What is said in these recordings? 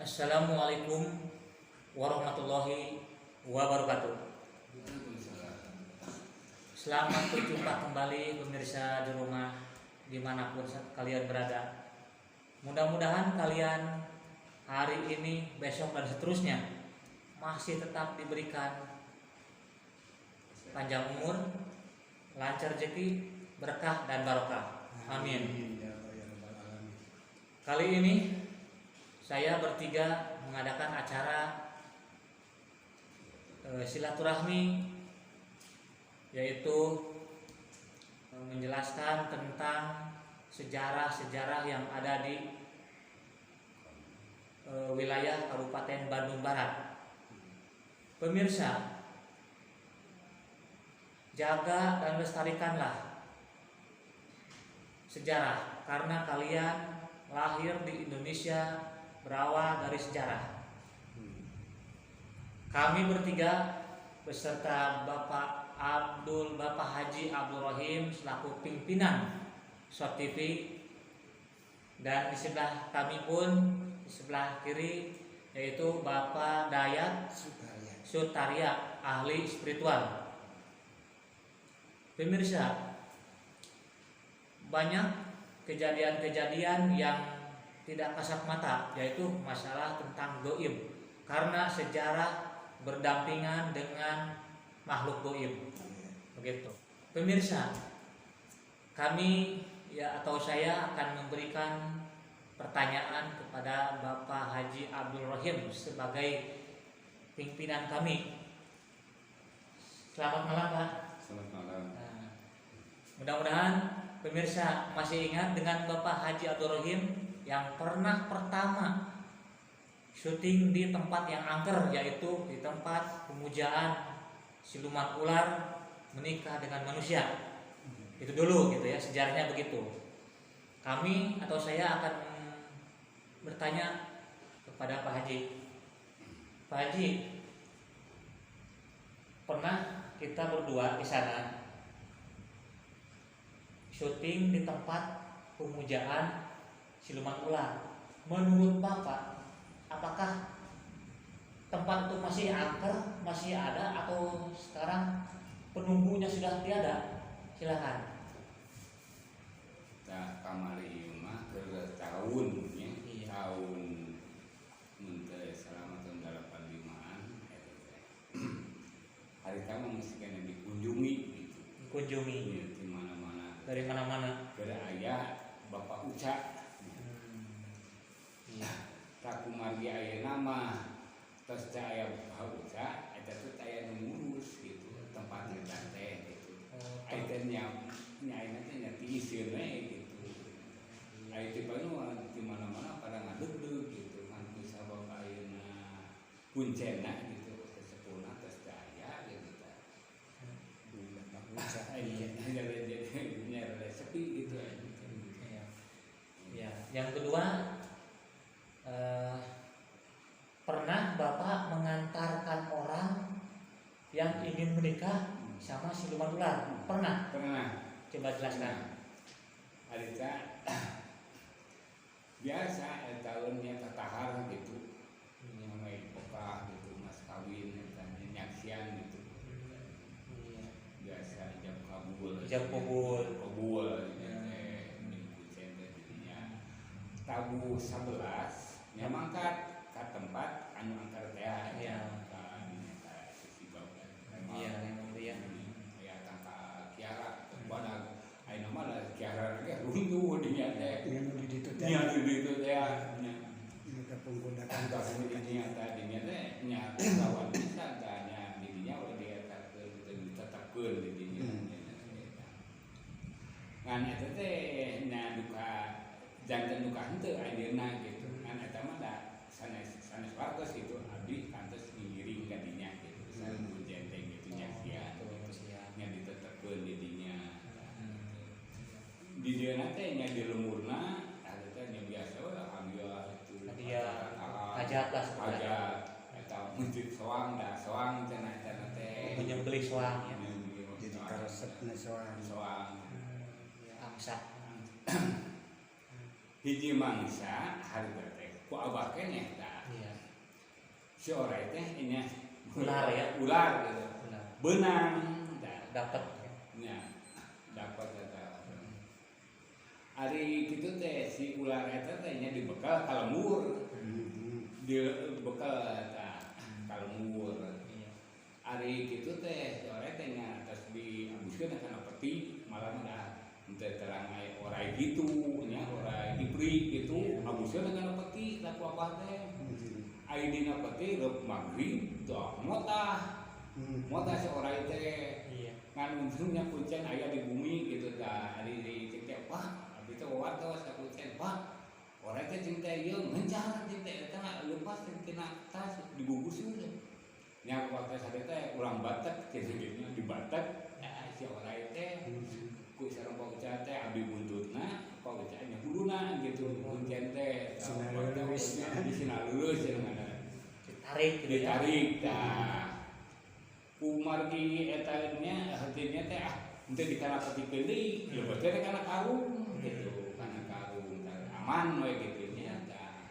Assalamualaikum warahmatullahi wabarakatuh. Selamat berjumpa kembali pemirsa di rumah dimanapun kalian berada. Mudah-mudahan kalian hari ini, besok dan seterusnya masih tetap diberikan panjang umur, lancar rezeki, berkah dan barokah. Amin. Kali ini saya bertiga mengadakan acara silaturahmi, yaitu menjelaskan tentang sejarah-sejarah yang ada di wilayah Kabupaten Bandung Barat. Pemirsa, jaga dan lestarikanlah sejarah, karena kalian lahir di Indonesia berawal dari sejarah. Kami bertiga beserta Bapak Haji Abdul Rahim selaku pimpinan SOT TV, dan di sebelah kami pun, di sebelah kiri, yaitu Bapak Dayat Sutarya, ahli spiritual. Pemirsa, banyak kejadian-kejadian yang tidak kasat mata, yaitu masalah tentang gaib, karena sejarah berdampingan dengan makhluk gaib. Begitu. Pemirsa, kami atau saya akan memberikan pertanyaan kepada Bapak Haji Abdul Rahim sebagai pimpinan kami. Selamat malam, Pak. Selamat malam. Nah, mudah-mudahan pemirsa masih ingat dengan Bapak Haji Abdul Rahim yang pernah pertama syuting di tempat yang angker, yaitu di tempat pemujaan siluman ular menikah dengan manusia. Itu dulu gitu ya, sejarahnya begitu. Kami atau saya akan bertanya kepada Pak Haji. Pak Haji, pernah kita berdua di sana syuting di tempat pemujaan siluman ular. Menurut Bapak, apakah tempat itu masih angker, masih ada, atau sekarang penunggunya sudah tiada? Silakan. Nah, kamari mah tahun ya, Iya. tahun selama tahun 85-an hari tamu mesti kena dikunjungi gitu. Dikunjungi Ya, di mana-mana. dari mana-mana. Gara ayah Bapak Uca. Iya. Tak kumargi aya nama, terus aya Bapak Uca, eta tuh aya nu ngurus gitu, tempatnya teh gitu. Aitenya nyaina teh nya tiisieun we gitu. Ait tipe nu di mana-mana pada ngadeg-deg gitu, kan bisa bawa ayeuna kuncena gitu, sesepuhna tos aya gitu tah. Iya, jadi sepi gitu. Iya. Ya, yang kedua, pernah Bapak mengantarkan orang yang ingin menikah sama siluman ular? Pernah? Pernah. Coba jelaskan. Alita biasa tahunnya tatahar gitu, namanya pokah gitu, mas kawin, nyaksian gitu. Iya. Biasa jam kabul. Jam kabul. Kabul, minggu cender jadinya. Tabu 11 nya mangkat ke tempat anu angker teh Iya. ka dinya ka sisi bapak. Iya, memang dia. Ya tangka Kiara pada ayeuna mah lah Kiara ge runtuh dinya teh. Yang di situ teh. Nya di itu teh nya. Ini penggunaan Kantor dinya tadinya teh nya lawan bisa tanya didinya udah diatakeun ditetapkeun didinya. Ngan eta teh nya duka janten duka henteu ayeuna gitu. Ngan eta mah da sanes wartos gitu, abdi kantos ngiring ka dinya gitu. Sareng jenteng gitu nya sia. Nya ditetapkeun didinya. Di dieu teh nya di lemurna ada teh nya biasa we alhamdulillah itu. Dia hajat lah sebenarnya. Hajat eta mencit soang da soang cenah eta teh. Menyembelih soang ya. jadi karesepna soal. Soang. Angsa. hiji mangsa harga teh ku abah keneh tah si orang teh nya Ular ya? ular gitu. Benar. Benang Dapat. nya dapat eta. Ari kitu teh si ular eta teh nya dibekal ka lemur. Dibekal eta ka lemur. Iya. Ari kitu teh sore teh nya tos diabuskeun kana peti malam dah teu terang aya orai gitu nya orai dibri gitu abuskeun kana peti laku apa teh. Ai dina peti reup magrib dah motah seorang teh Iya. ngan untungnya kucing aya di bumi gitu dah ari di teh wah abi teh watos ka kucing wah orang teh cing teh ieu ngencar cing teh eta leupas tina tas dibungkus udah nya waktu sare teh urang Batak kitu di Batak ya si orang teh ku sareng Pak Uca teh abdi buntutna Pak Uca nya huduna gitu kucing teh di sina lulus Ditarik gitu ya. ditarik dah kumargi eta nya hatinya teh henteu dikalapetikeun deui leupeut teh kana karung gitu kana karung aman we kitu nya tah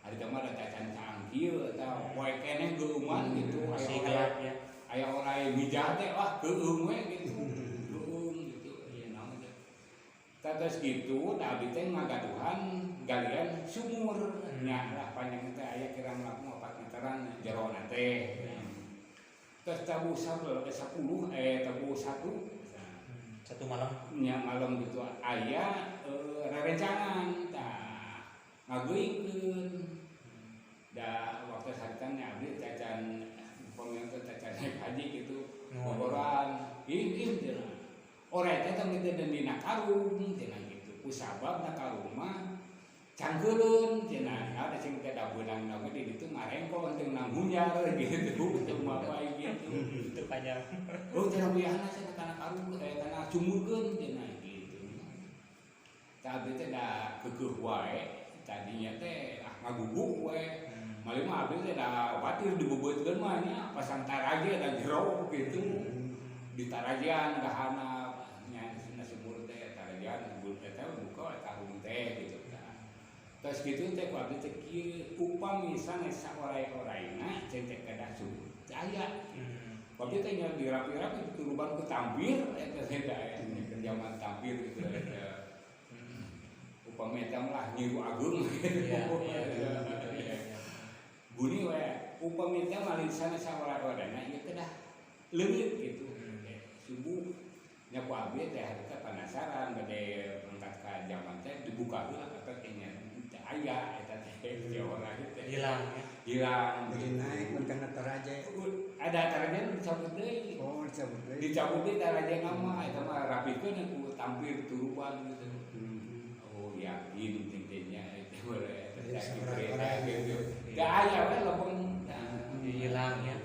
ari teh mah da cacan cangkieu eta poe keneh geuman gitu Masih gelap ya. aya orang mijah teh wah geueum we gitu geueum gitu ieu naon teh tatos gitu da abdi teh ngagaduhan galian sumur nya lah panjang teh aya kirang langkung 4 meteran jerona teh terus tabu 10 tabu 1 Satu malam. nya malam gitu aya rerencangan tah ngageuykeun da waktu saritan nya abdi cacan pemerintah cacan naik haji gitu ngoboran im cenah ora eta teh teu dina karung cenah gitu kusabab na karung mah cangkeuleun cenah ada sing teh da beunang nama di ditu ngarengko teu nang hunyar gitu teu mapai gitu Itu panjang. oh cenah buyahna cenah kana karung kana sumurkeun cenah gitu tah abdi teh da keukeuh wae tadinya teh ngaguguk we mali mah abdi teh da batir dibebeutkeun mah nya pasang taraje da jero gitu ditarajean gahana nya sumur teh tarajean eta buka karung teh gitu. Terus gitu teh ku abdi teh kieu upami sanes saorai-oraina cen teh kada subuh aya. Abdi teh nya dirapi-rapi dituruban ku tampir eta teh aya zaman tampir gitu eta. Upami eta mah nyiru agung. Iya. Buni we upami teh malin sanes saorai-oraina ieu kedah leungit gitu. Subuh nya ku abdi teh harita penasaran bade berangkat ka zaman teh dibuka heula eta teh nya aya eta teh Jawa teh Hilang ya. hilang Jadi naik makana taraje. ada tarajen dicabut deui Oh, dicabut deui. dicabut deui tarajen mah eta mah rapikeun ku tampir turuban gitu oh yakin tintenya eta mah gitu da aya we lempeng Hilang ya.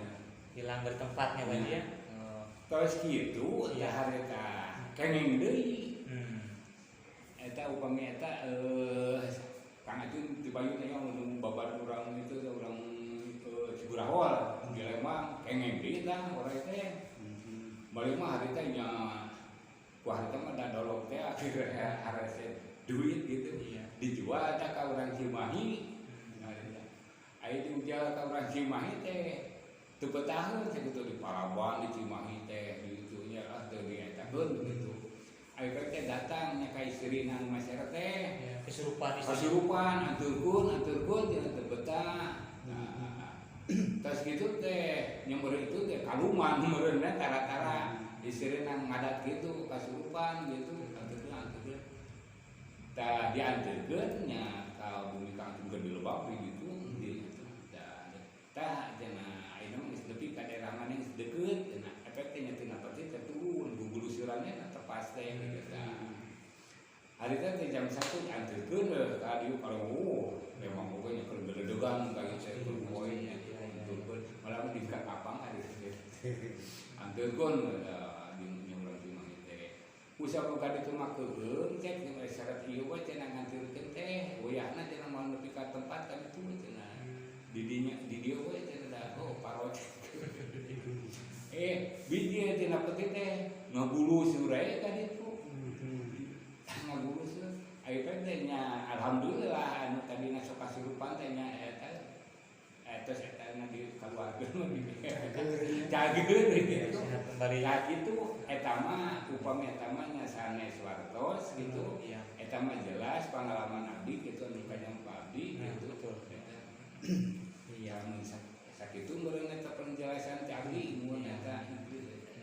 Hilang bertempatnya berarti ya. terus kitu ya harita kenging deui eta upami eta Kang Acun di Bayu teh yang babar urang itu urang Ciburahol di Lembang kengeng deui tah orang teh balik mah hari teh nya ku hari teh mah da dolog teh akhirnya hareusi duit gitu dijual tah ka urang Cimahi aya dijual ka urang Cimahi teh teu betaheun teh kitu di Palawan di Cimahi teh di itu nya ah teu dietakeun gitu aya teh datang nya ka istrina nu masyarakat teh kesurupan aturkeun tina teu betah tas gitu teh nyemur itu teh kaluman meureunna tara-tara istrina ngadat gitu kasurupan gitu aturkeun tah dianteurkeun nya ka bumi kampung Gede Lebak gitu tah cenah ayeuna mah geus nepi ka daerah mana geus deukeut cenah efek teh nya tina peti teh turun bugulusurannya tepas teh gitu hari teh jam 1 dianteurkeun ka dieu kalau memang pokoknya keur geledegan ka ieu teh keur poe nya turun malah di ka kapang ari teh anteurkeun di nyurang mah teh usaha ka ditu mah keueum cek jeung syarat ieu we cenah nganteurkeun teh goyahna cenah mau nepi ka tempat ka ditu cenah di dia we cenah oh parot biji tina peti teh ngabulus urang ka ditu ngabulus aya teh nya alhamdulillah anu tadina sok kasurupan teh nya eta terus eta na di Cager Ya, gitu. sehat kembali. Ya gitu etama upami etamanya sanes wartos gitu. Iya. Etama jelas pengalaman abdi gitu anu kanyang abdi Nah, gitu. betul. Iya mun sakitu meureun eta penjelasan ti abdi mun eta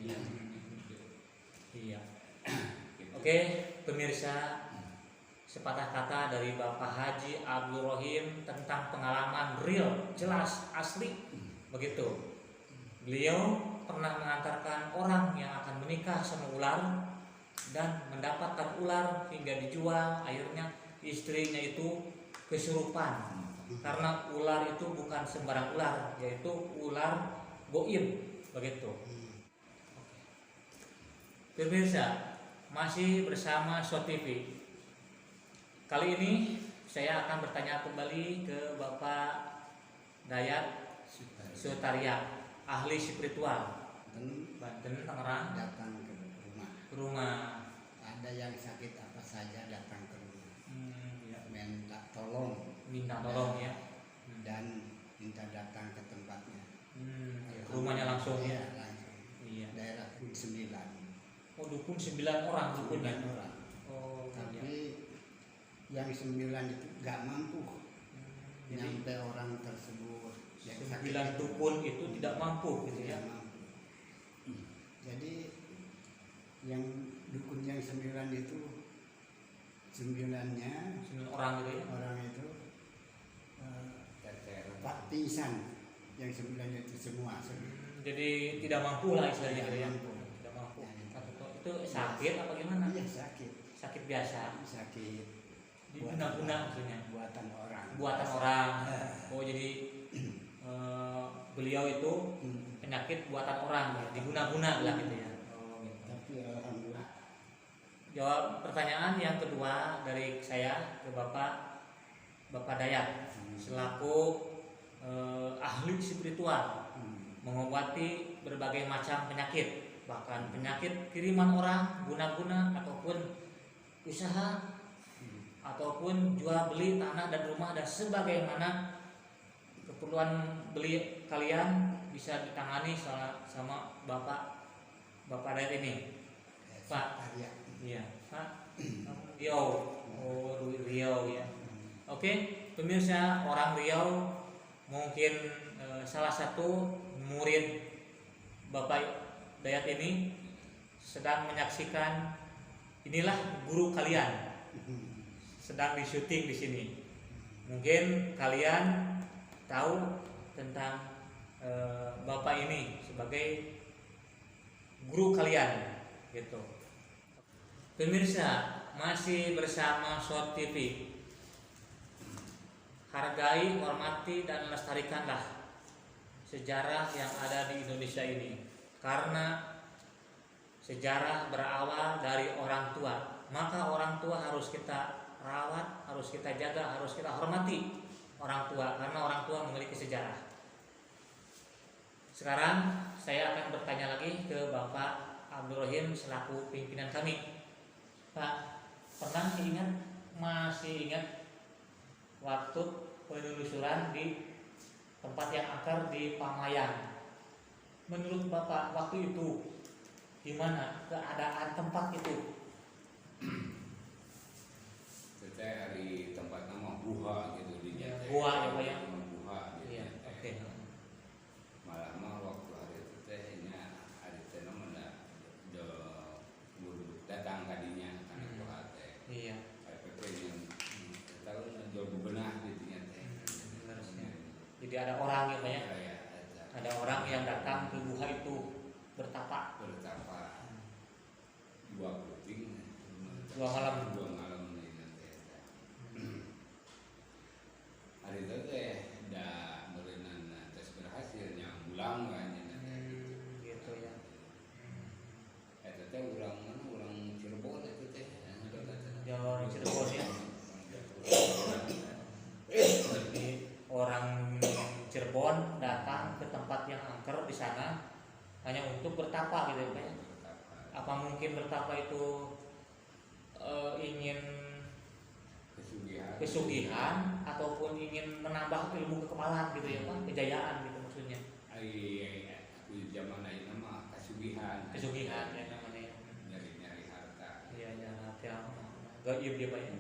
Iya. Iya. Oke, pemirsa, sepatah kata dari Bapak Haji Abdul Rohim tentang pengalaman real, jelas, asli, begitu. Beliau pernah mengantarkan orang yang akan menikah sama ular dan mendapatkan ular hingga dijual. Akhirnya istrinya itu kesurupan karena ular itu bukan sembarang ular, yaitu ular goib, begitu. Pemirsa, masih bersama SHOT TV. Kali ini saya akan bertanya kembali ke Bapak Dayat Sutaria, ahli spiritual Banten, Tangerang. datang ke Rumah. ada yang sakit apa saja datang ke rumah Ya. minta tolong Minta tolong ya. dan minta datang ke tempatnya. Rumahnya langsung ya. Iya, langsung. Iya. Daerah Pun 9 Oh, dukun 9 orang dukunnya. orang. Oh, iya. Tapi yang 9 itu nggak mampu Jadi nyampe orang tersebut. Yang sakit 9 itu dukun itu tidak mampu gitu ya. tidak mampu. Jadi yang dukun yang 9 itu 9-nya 9 orang gitu ya. orang itu Pak pingsan yang 9 itu semua. Jadi tidak mampu lah istilahnya gitu ya. Tidak mampu. Tidak mampu. Ya, Itu sakit apa gimana? Iya sakit, Sakit biasa. sakit Diguna-guna maksudnya. buatan orang. Buatan orang. Oh, jadi beliau itu Hmm. penyakit buatan orang ya, diguna-guna lah gitu ya. Oh, gitu. Tapi alhamdulillah Jawab pertanyaan yang kedua dari saya ke Bapak Dayat selaku ahli spiritual mengobati berbagai macam penyakit, bahkan penyakit kiriman orang, guna-guna ataupun usaha ataupun jual beli tanah dan rumah dan sebagaimana keperluan beli kalian bisa ditangani sama Bapak Dayat ini. Pak. Arya. Iya, Pak. Riau. Oh, Riau ya. Oke, pemirsa, orang Riau mungkin salah satu murid Bapak Dayat ini sedang menyaksikan inilah guru kalian sedang di syuting di sini. Mungkin kalian tahu tentang Bapak ini sebagai guru kalian gitu. Pemirsa, masih bersama SHOT TV. Hargai, hormati dan lestarikanlah sejarah yang ada di Indonesia ini, karena sejarah berawal dari orang tua. Maka orang tua harus kita rawat, harus kita jaga, harus kita hormati orang tua, karena orang tua memiliki sejarah. Sekarang saya akan bertanya lagi ke Bapak Abdul Rohim selaku pimpinan kami. Pak, masih ingat waktu penelusuran di tempat yang angker di Pamayang. Menurut Bapak waktu itu gimana keadaan tempat itu? Kita hari tempat nama Buha gitu di Ya, Buha ya, Pak ya. Buha gitu. Iya, oke. Malah mah waktu hari itu teh nya hari teh namanya guru datang kadinya karena Buha teh. Iya. PPP yang tahu jual bebenah gitu nya teh. Benar sih. Jadi ada orang ya, Pak ya. Ya, Ada orang yang datang ke Buha itu bertapa. bertapa dua puting 2 malam. 2 malam ini teh. Hari itu teh da berenang tes berhasil yang ulang kan Gitu ya. eta teh urang mana urang Cirebon eta teh Jawa Cirebon ya. Jadi orang Cirebon datang ke tempat yang angker di sana hanya untuk bertapa gitu ya, Pak ya. Apa mungkin bertapa itu ingin kesugihan ataupun ingin menambah ilmu kekebalan gitu ya Pak, kejayaan gitu maksudnya. aku zaman ayeuna mah kasugihan. Kesugihan ya namanya. Nyari-nyari harta. Iya ya hati gaib dia Pak ya.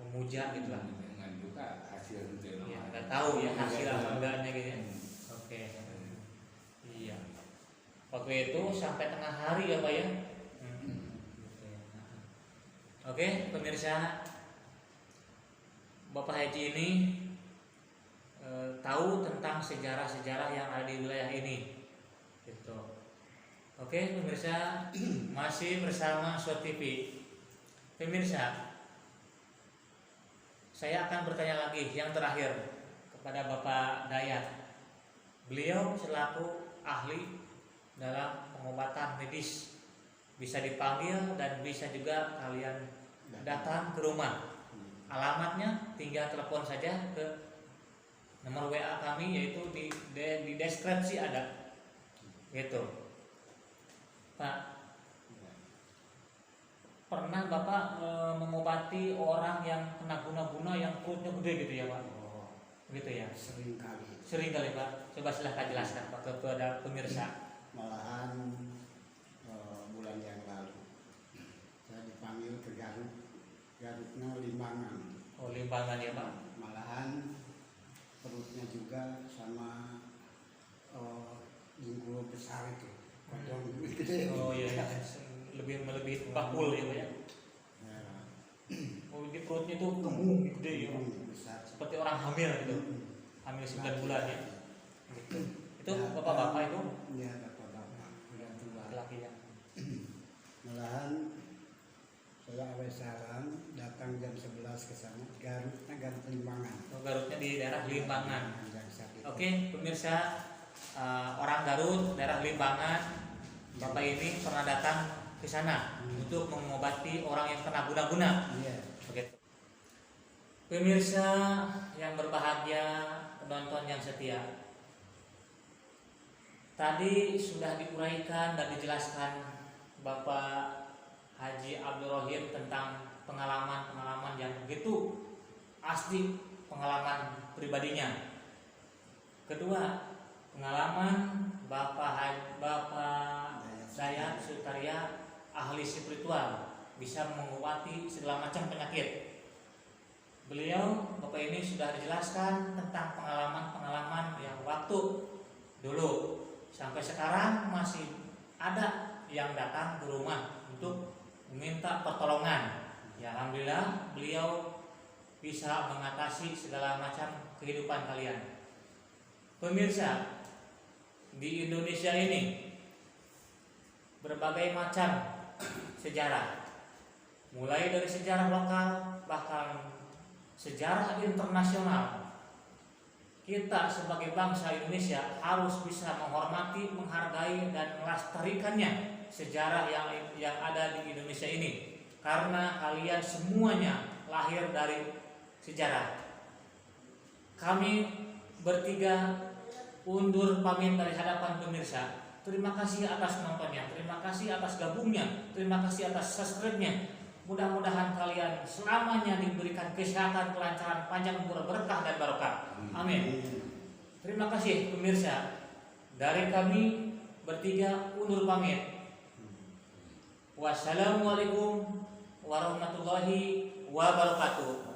Memuja gitu lah. Dengan juga hasil itu Iya, nggak tahu ya hasil apa enggaknya gitu ya. Oke. Iya. Waktu itu sampai tengah hari ya Pak ya. Oke, pemirsa, Bapak Haji ini tahu tentang sejarah-sejarah yang ada di wilayah ini. Gitu. Oke, pemirsa, masih bersama SWOT TV. Pemirsa, saya akan bertanya lagi yang terakhir kepada Bapak Dayat. Beliau selaku ahli dalam pengobatan medis, bisa dipanggil dan bisa juga kalian datang ke rumah. Alamatnya tinggal telepon saja ke nomor WA kami, yaitu di deskripsi ada. Gitu. Pak, pernah Bapak mengobati orang yang kena guna-guna yang perutnya gede gitu ya Pak? Gitu ya. Sering kali. Sering kali Pak. Coba silahkan jelaskan Pak kepada pemirsa. Malahan bulan yang lalu saya dipanggil ke Garutnya Limbangan. Oh, Limbangan ya Pak. Malahan perutnya juga sama bungkul besar itu. Kodong gede. Oh iya, iya. Lebih melebihi bakul ya Pak ya. Ya, Oh, di perutnya itu gemuk gede ya Pak. besar. Seperti orang hamil gitu. Hamil 9 bulan ya. Gitu. Itu bapak-bapak itu Iya, bapak-bapak. Udah tua. laki-laki ya. Malahan saya awal salam datang jam 11 ke sana. Garutnya Garut Limbangan. Oh, Garutnya di daerah Limbangan. Yang sakit. Oke, pemirsa, orang Garut, daerah Limbangan, Bapak ini pernah datang ke sana untuk mengobati orang yang kena guna-guna. Iya. Begitu. Pemirsa yang berbahagia, penonton yang setia, tadi sudah diuraikan dan dijelaskan Bapak Haji Abdul Rohim tentang pengalaman-pengalaman yang begitu asli, pengalaman pribadinya. Kedua, pengalaman Bapak Dayat Sutarya, ahli spiritual, bisa mengobati segala macam penyakit. Beliau, Bapak ini sudah dijelaskan tentang pengalaman-pengalaman yang waktu dulu sampai sekarang masih ada yang datang ke rumah untuk meminta pertolongan. Ya, alhamdulillah beliau bisa mengatasi segala macam kehidupan kalian. Pemirsa, di Indonesia ini berbagai macam sejarah, mulai dari sejarah lokal bahkan sejarah internasional. Kita sebagai bangsa Indonesia harus bisa menghormati, menghargai dan melestarikannya sejarah yang ada di Indonesia ini, karena kalian semuanya lahir dari sejarah. Kami bertiga undur pamit dari hadapan pemirsa. Terima kasih atas nontonnya, terima kasih atas gabungnya, terima kasih atas subscribe-nya. Mudah-mudahan kalian selamanya diberikan kesehatan, kelancaran, panjang umur, berkah dan barokah. Amin. Terima kasih pemirsa. Dari kami bertiga undur pamit. Wassalamualaikum warahmatullahi wabarakatuh.